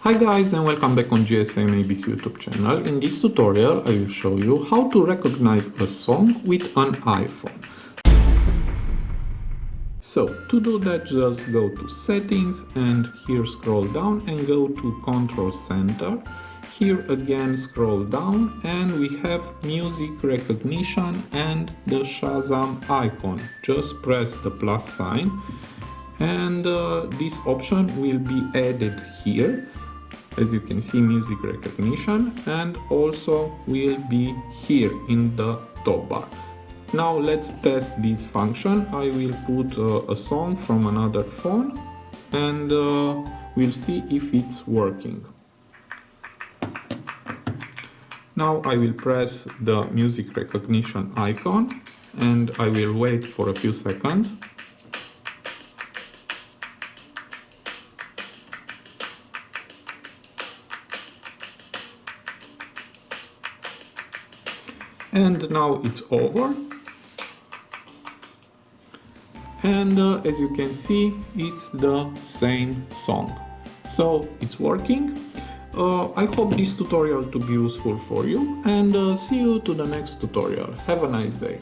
Hi guys and welcome back on GSM-ABC YouTube channel. In this tutorial I will show you how to recognize a song with an iPhone. So to do that, just go to settings and here scroll down and go to control center. Here again scroll down and we have music recognition and the Shazam icon. Just press the plus sign and this option will be added here. As you can see, music recognition, and also will be here in the top bar. Now let's test this function. I will put a song from another phone and we'll see if it's working. Now I will press the music recognition icon and I will wait for a few seconds. And now it's over, and as you can see, it's the same song, so it's working. I hope this tutorial to be useful for you, and see you to the next tutorial. Have a nice day.